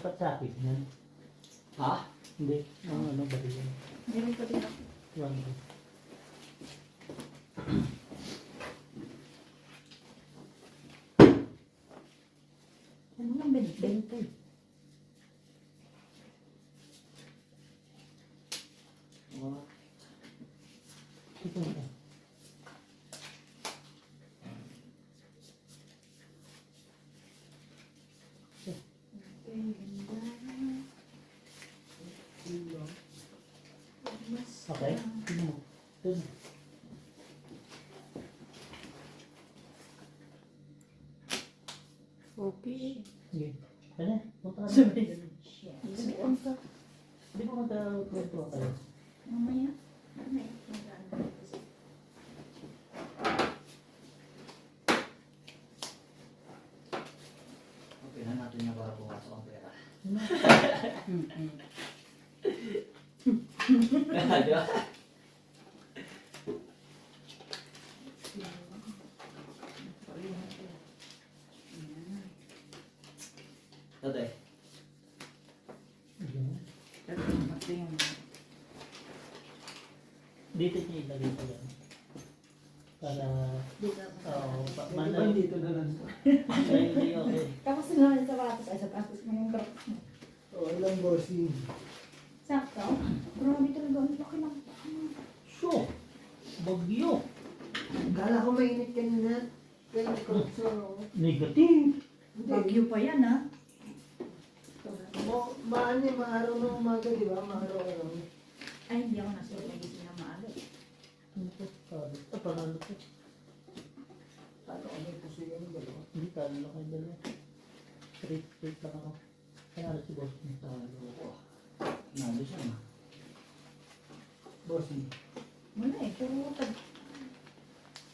dapat sa akin yan. Ha? Hindi, ano ba yun? Meron pa din ako. Yan. Ano lang binibenta eh. What? Ito na. Okay? Tignan mo. Ito na. Okay. Sige. Ano? Punta ka na. Sabi Hindi ko punta. Hindi ko magka-kwento kayo. mamaya. Mamaya. Magkano kasi. Okay na natin na para pumasok ang pera. Di ba? Tatay. Ayan. Dito niya ilagay ko yan. Para, manay. Dito na lang. Hindi, okay. Tapos na sa sapatos ay sapatos mo yung crocs mo. O, ilang bossing. Sakto? Grabe talaga. Ang laki lang. Sure. Bagyo. Kala ko mainit kanina. Kaya so, Negative. Bagyo pa yan ha. maano yung maaraw ng umaga, di ba? Maaraw-araw. Ay, hindi ako nasuot na gising na maaga. Ano to? Panalo to. Kala ko may pusigan yung dalawa. Hindi, talo lang kayo dalawa. Straight lang ako. Panalo si boss niya. Talo ko. Nalo siya na. Bossing. Wala eh. Puro tag.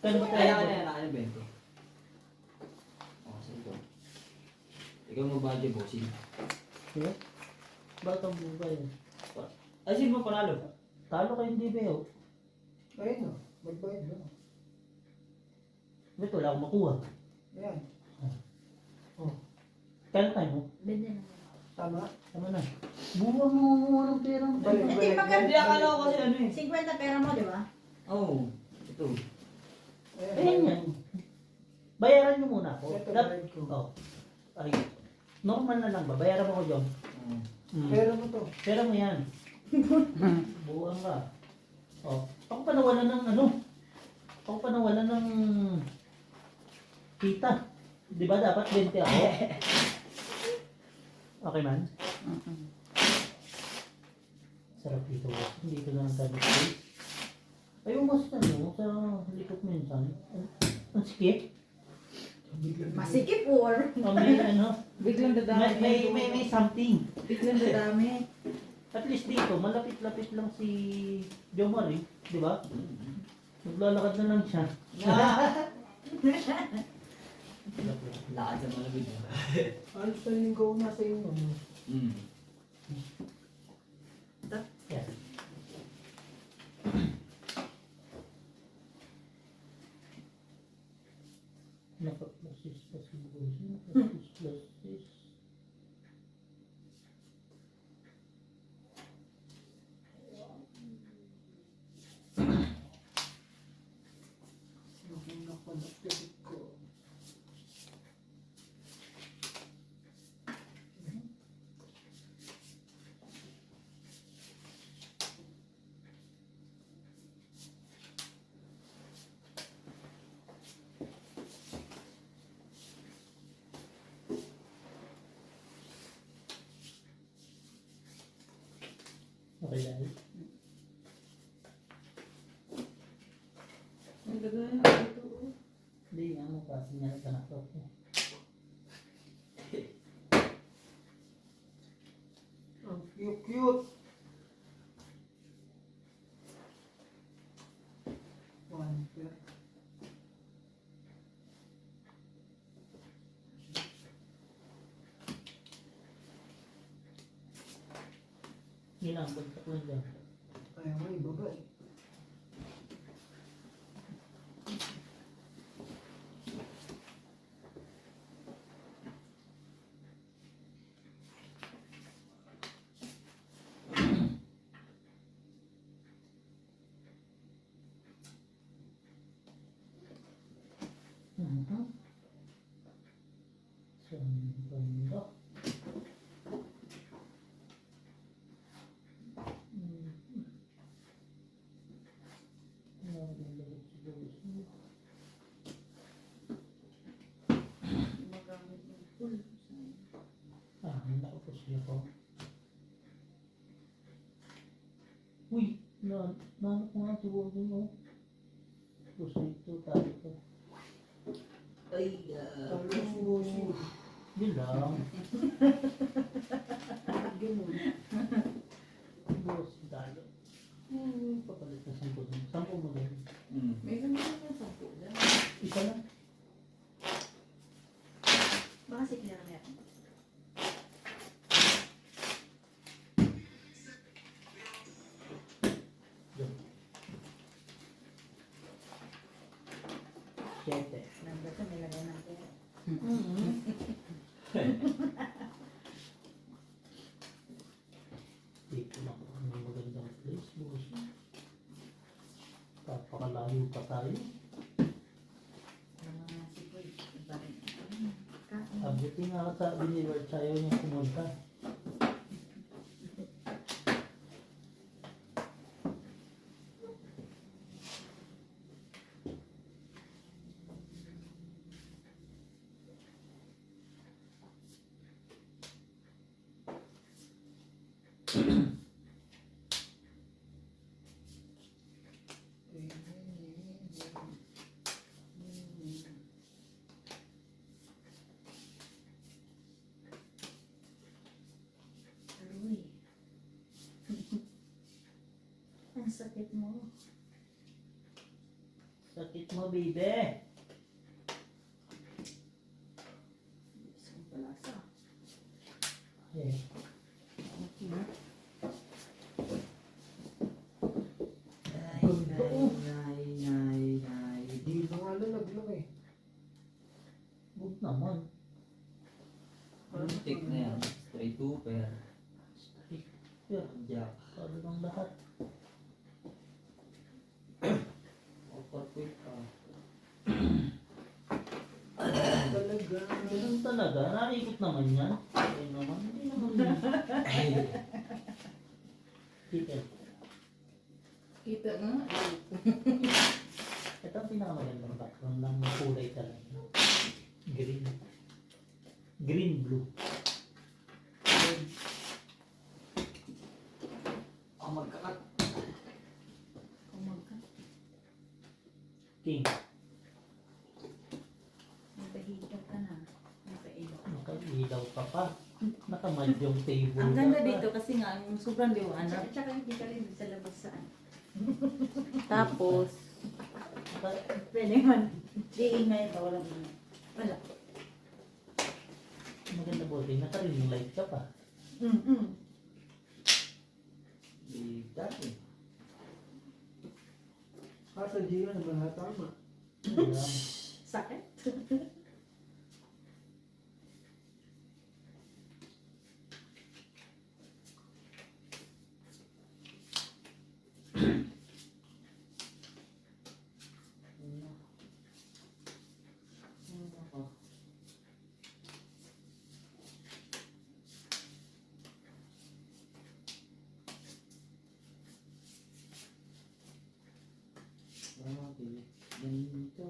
Kano ba Kaya tayo? ka na, ano 20? O, sige ko. Ikaw mag-budget bossing. Sige. Batang bugay. Ay, sino mo panalo? Talo kayo hindi ba yun? Ayun o, magbayad lang. Ba't wala akong makuha? Ayan, Kano tayo mo? Bende na. tama. Tama na. Buwang mo ng pera. Balik, Hindi, balik, magkano? Hindi, akala ko kasi ano eh. 50 pera mo, di ba? Oo. Oh, ito. Ayan yan. Bayaran nyo muna ako. Ito, bayad ko. Oh. Ay, normal na lang ba? Bayaran mo ko dyan. Pera mo to. Pera mo yan. Buwang ka. Oh. Ako pa nawalan ng ano? Ako pa nawalan ng kita. Di ba dapat 20 ako? Okay man? Sarap dito. Dito lang tayo. Ayun mas ano, sa likod minsan. Ang sikip. Masikip or? May ano, Biglang may something. Biglang dadami. At least dito, malapit-lapit lang si Jomar eh. Di ba? Naglalakad na lang siya. Lakad sa malamig. Alos na linggo nasa inyo. Yan. Naka-plus possible. Plus. Naku, ko. Okay lang. Ang gagawin ako ito. Hindi nga mo kasi niya nagkanatok ko. Ang cute. One pair. Ilang bagsak lang dyan. Kaya mo ibaba eh. siya po. Uy, naano ko nga siguro din mo. Gusto ito, tayo ito. Ay, Yun lang. Ganun. Gusto tayo. Papalit na 10 din. 10 mo din. Meron naman yung 10 lang. Isa lang. Baka sikla na meron. Yun. 7. Number 2, nilagay natin. Dito lang ako may magandang place. Bukas na. Papakalayo pa tayo. Ang mga sipoy, iba rin. Kain. Abuti nga sa Biniward sa'yo niyang pumunta. Aroy. Ang sakit mo. Sakit mo, baby. Isang palasa. Eh, Dito nga lalaglag eh. good naman. Take na yan. Straight to pair. Yeah, Jack. sabi ng lahat. Offer quick ka. Talaga. Ganun talaga. Naikot naman yan. Ayun naman. Hindi naman yun. Chicken. Kita nga. Ito ang pinakamagandang background ng kulay talaga. Green. Green-blue. Ang magkakat. Kumagka. King. Nagpahigap ka na. Nagpailaw. Nakailaw ka pa. Nakamad yung table. Ang ganda ka pa. dito kasi nga, yung sobrang liwanag. At saka hindi ka rin sa labas saan. Tapos, Pwede man. Iingay pa. Walang ingay. Wala. Maganda boarding. Naka-ring light ka pa. Di dati. Sa Gio naman tama. Ayan. Sakit. Grabe. Ganito.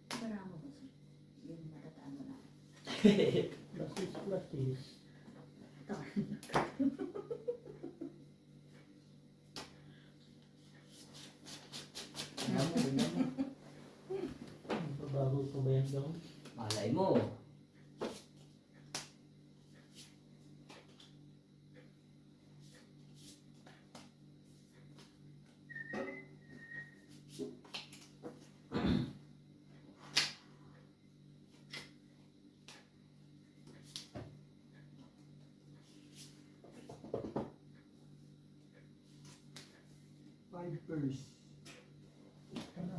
Para mo ba? Yung matataan mo na. Plastis. Ito. Tingnan mo, tingnan mo. Bago ko ba yan daw? Malay mo. Pipers. Ano?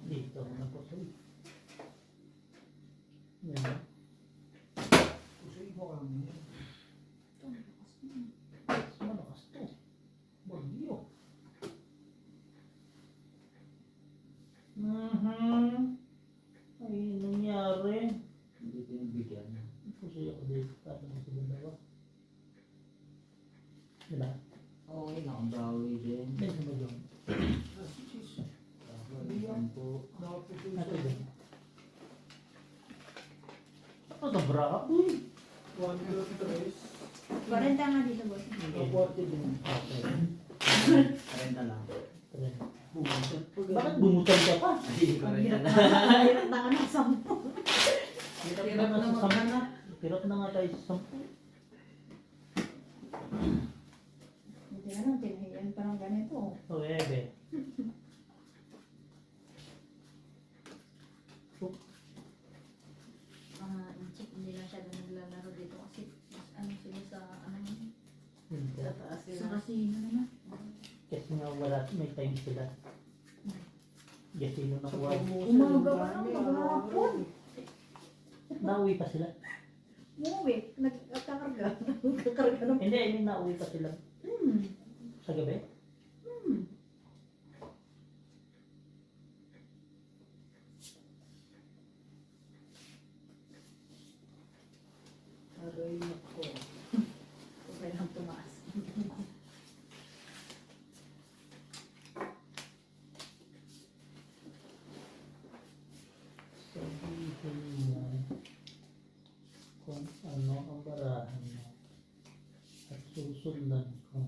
Dito ako napusoy. Yan. Pusoy mo kami. Malakas to. Bagyo. bra. Uy! 1, 2, 3. 40 nga dito, boss. Kaporte din. Okay. Renta lang. Bakit bumutan ka pa? Hindi ko Ang rin hirap na. hirap na nga ng 10. Hirap Hirap na nga na sa maghanap. sampu. Hirap na nga tayo sa sampu. Hindi na lang, tinahiyan pa ng ganito. O, ebe. Hindi na siya naglalaro dito kasi ano sila sa Hindi. Sa taas sa sila. kasino naman. Kasi nga wala, may time sila. Kasi nung nakuha, Umaga pa lang, maghapon. nauwi pa sila. Umuwi, nagkakarga. Nagkakarga ng... Hindi, I mean, nauwi pa sila sa gabi. Aray nako. Okay lang tumaas. Sabihin mo kung ano ang barahan mo at susundan ko.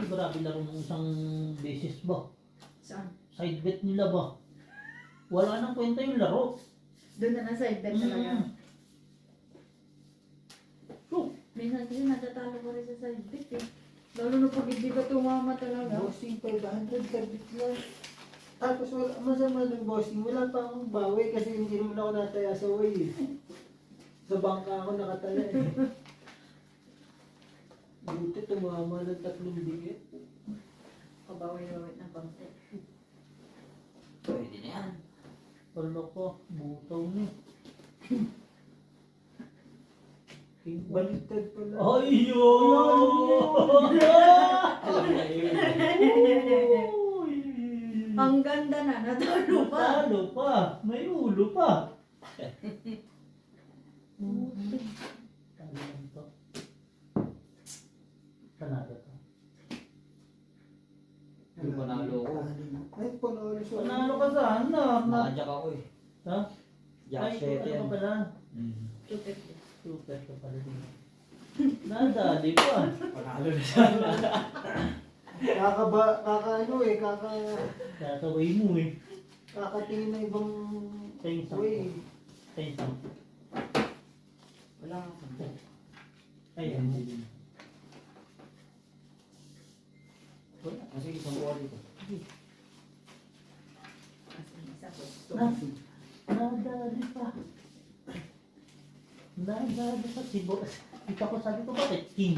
Grabe laro ng isang beses ba? Saan? Side bet nila ba? Wala nang kwenta yung laro. Doon na nasa event talaga. Mm. So, Minsan kasi natatalo ko rin sa side bet eh. Lalo na pag hindi ka tumama talaga. Bossing 500 kabit lang. Tapos wala, masama ng bossing. Wala pa akong bawi kasi hindi naman ako nataya sa way. Sa bangka ako nakataya eh. Buti tumama ng 3 bigit. Kabawi-bawi na konti. Pwede na yan. wala ko, butaw niya. Baliktad pala. Ay, yun! Alam na yun. Ang ganda na, natalo pa. Natalo pa. May ulo pa. Ano yan to? Panalo to. Yung panalo ko. Ay, panalo siya. Panalo ka sana. Naka-jack ako eh. Ha? Jack Ay, set ano yan. ka pala? Stupid. Super ka pala din. Nadali pa. Panalo na siya. Kakaway mo eh. Kakatingin na ibang Tayo isang way. Tayo isang. Wala nga. Ayan. Kasi isang buwan dito. Nadali pa. Nadali pa si boss. Kita ko sabi ko bakit king?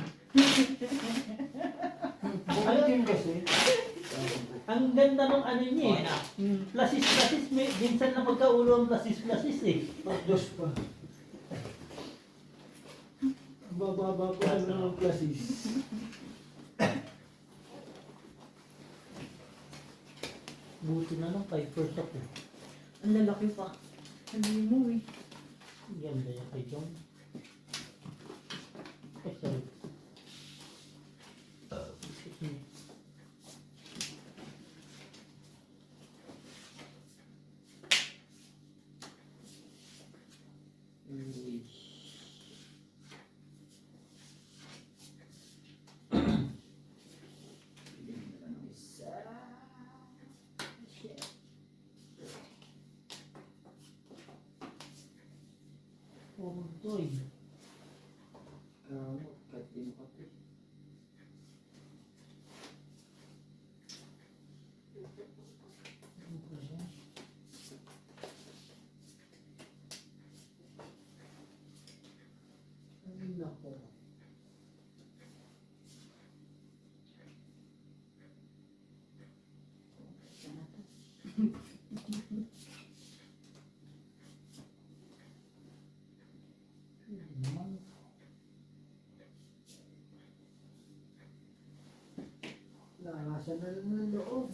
Bukay din kasi. Ang ganda ng ano niya Okay eh. na. Plasis, may minsan na pagkaulo ang plasis eh. Dos pa. Bababa pa ano ng klasis. Buti na lang 5% ako. Ang lalaki pa. Sabihin mo eh. Ganda yung kay John. Ay, sorry. Excuse me. Oh, boy. Cut din pati. Ay, nako. Naman. Nakasan na lang ng loob.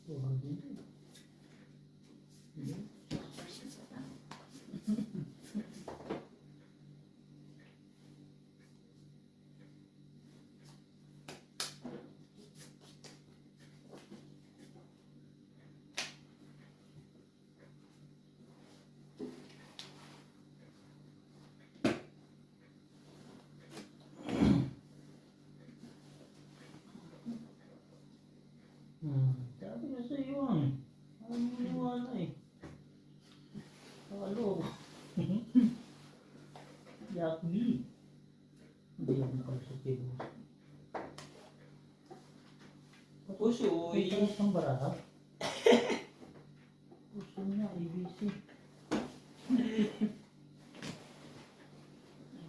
Tuhag Hindi ako nakalusot kay boss. Usoy. Ito na siyang baraha. Gusto niya, ABC.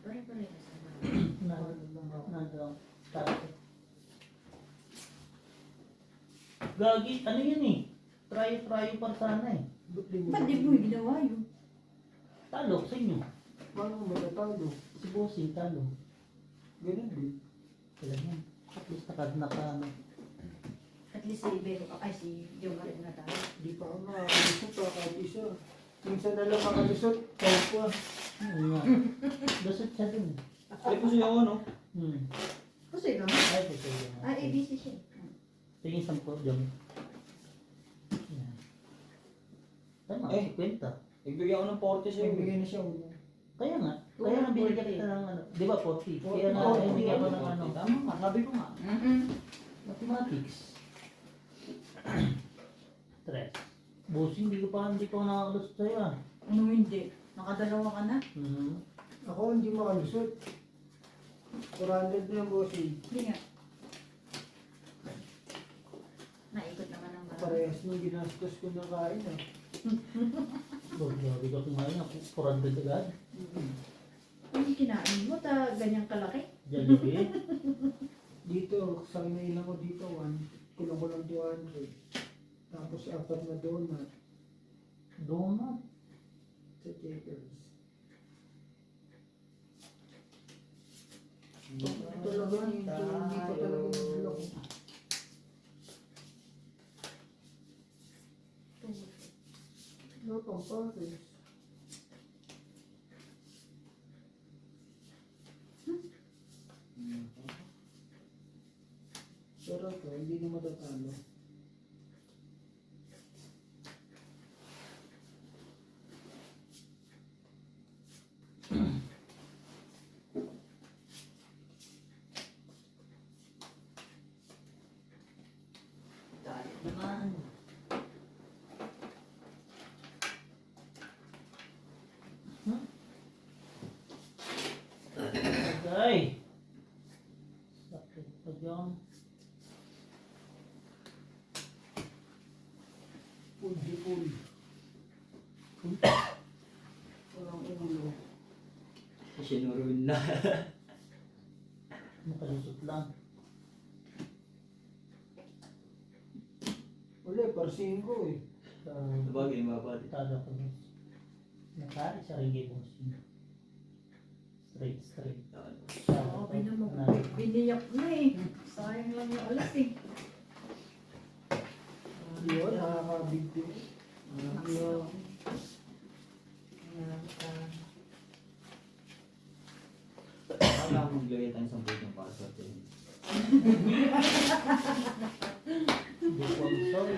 Pare-pare na sa mga. Nandang start. Gagi, ano yan eh? Try para sana eh. Ba't di mo ginawa yun? Talo sa inyo. Paano mo matatalo? Si Bossing, talo. Ganun din. Kailan yan? At least ano. At least si Bero, ay si Joe ka rin na tayo. Di pa ako nakakalusot pa kahit isa. Minsan na lang makalusot, kahit pa. Ano nga? Lusot siya dun. Ay, puso yung ano? Kasi lang. Ay, ito yun. Ah, ABC siya. Tingin sa po, Jom. Yan. Tama, Eh. 50. Nagbigay ako ng 40 sa'yo. Nagbigay na siya una. Kaya nga binigyan kita ng ano. Di ba 40? Kaya nga, Oo, binigyan ko oo. ng ano. Tama ka, sabi ko nga. Mathematics. Stress. Bossing, hindi ko nakakalusot sa'yo ah. Ano hindi? Nakadalawa ka na? Ako hindi makalusot. 400 na yung bossing. Hindi nga. Naikot naman ang baraha. Parehas nung ginastos ko na kain ah. Grabe ka kumain ako. 400 agad. Ano kinain mo? Ganyang kalaki? Jollibee. Dito, sa kinailan ko dito, kulong ko lang 200. Tapos 4 na donut Donut. sa Checkers. Ito talaga hindi ko talaga niloloko. Ano pang pares? Pero ito, hindi na matatalo. Naman. Agay. Sakit pa dyan. Full. Walang ulo. Sinurun na. Makalusot lang. Wala, parsihin ko eh. Sabagay, mapati. Talo ko boss. Nakari sa ringgit bossing. Straight. Oo, biniyak na eh. Sayang lang yung alas eh. Yun, nakakabig din. Nakasalaw. Wala akong maglagay tayo sa buhay ng password eh. Hindi ko ang sorry.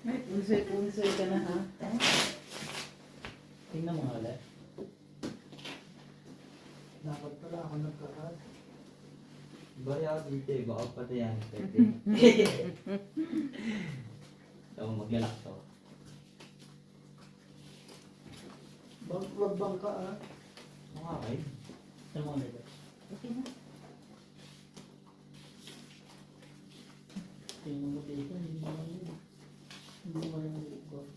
May punsoy ka na ha? Tingnan mo nga ulit. Dapat pala ako nagkakat. Bari ako dito eh, baka pati yan. Pwede. So, maglalak to. Wag bangka ah. Okay. Tingnan mo ulit. Okay na. Tingnan mo dito. Hindi mo yun. Hindi mo yung likod.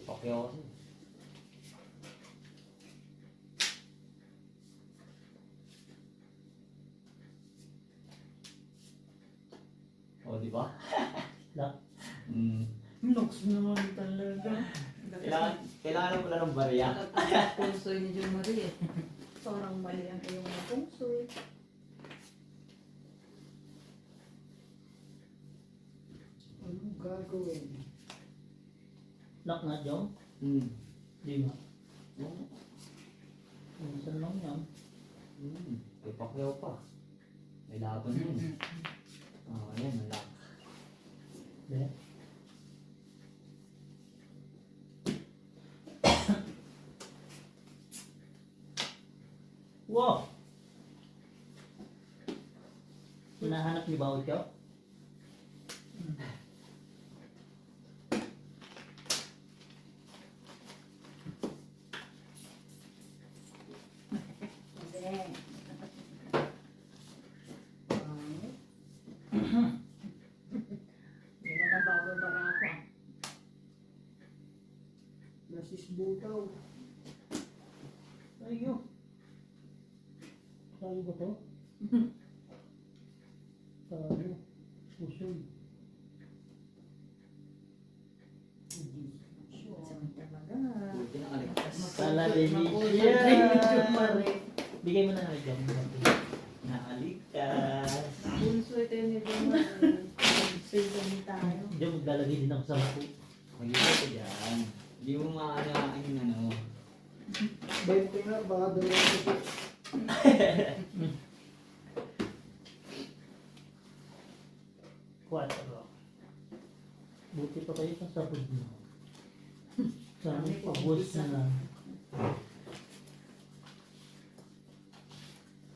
Okay ako kasi. O, di ba? Lock. Looks naman talaga. Kailangan lang pala ng barya. Punsoy ni John Marie eh. Parang mali ang iyong napungsoy. Anong gagawin? Lock nga, Jom. Di nga. Minsan lang yan. May pakyaw pa. May laban yun. Oh, ayan, may lock. Di. Wow! Hinahanap ni Bawal ka? Masaya Yan. Hindi na nabababara ako. Nasisbutaw. Ayo. Sabi ba to? Sabi. Usoy. Talaga. Buti na kaligtas. Kala din Makulay siya. pa rin. Bigay mo na ng jam. Nakaligtas. Bunso ito yun nito na. Silver tayo. Diyan maglalagay din ako sa mako. Mag-iba ka dyan. Hindi mo maano yung ano. 20 nga, baka dalawang kasi. Quattro. Buti pa kayo sa sabod mo. Sana pag-wash na lang.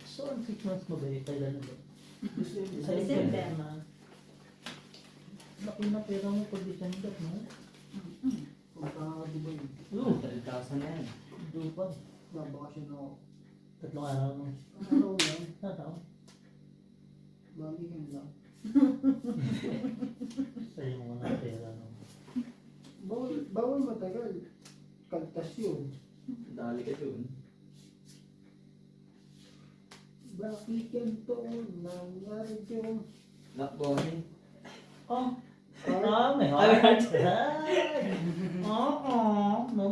So, ang 6 months mo ba eh? Kailan na ba? Sa December. na. Laki na pera mo pag December, no? Punta nga Dubai. 3,000 na yan. Dubai. Babakasyon ako. 3 araw mo. Ano lang? Tataw. Balikan lang. Sa'yo mo na pera, no? Bawal matagal. Kaltas yun. Dali ka dun. Bakit ganito nangyari yun? Nakbohin. Oh! Ah, May heart! Oo! No.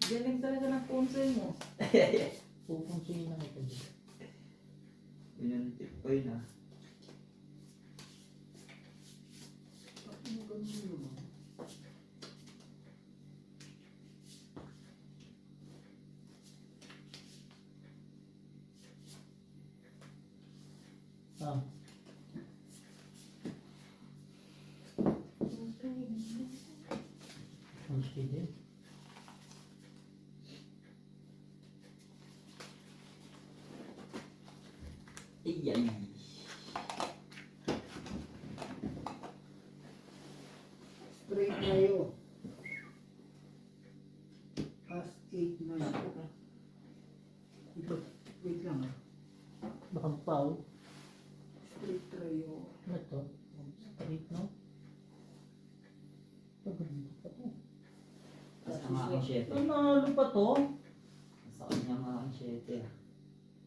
Galing talaga ng punsoy mo. Pupunsingin na ito. Yun yung tip-oy na. ano ganun naman? Ah. Ang sige. Iyay. Straight tayo. As 8 na. Ito, wait lang ah. Baka pau. Straight tayo. Ano to? Straight, no? Paganda pa to. Kasama ang 7. Nanalo pa to? Sa kanya nga ang 7 ah.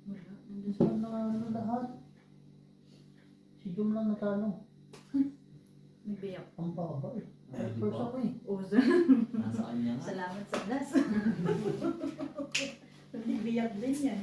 Wala. Hindi sa nanalo lahat. Si Jom lang natalo. Nabiyak. Ang baba eh. Ay, di First ba? ako eh. Uso. Nasa kanya nga. Salamat sa das. Hindi biyak din yan.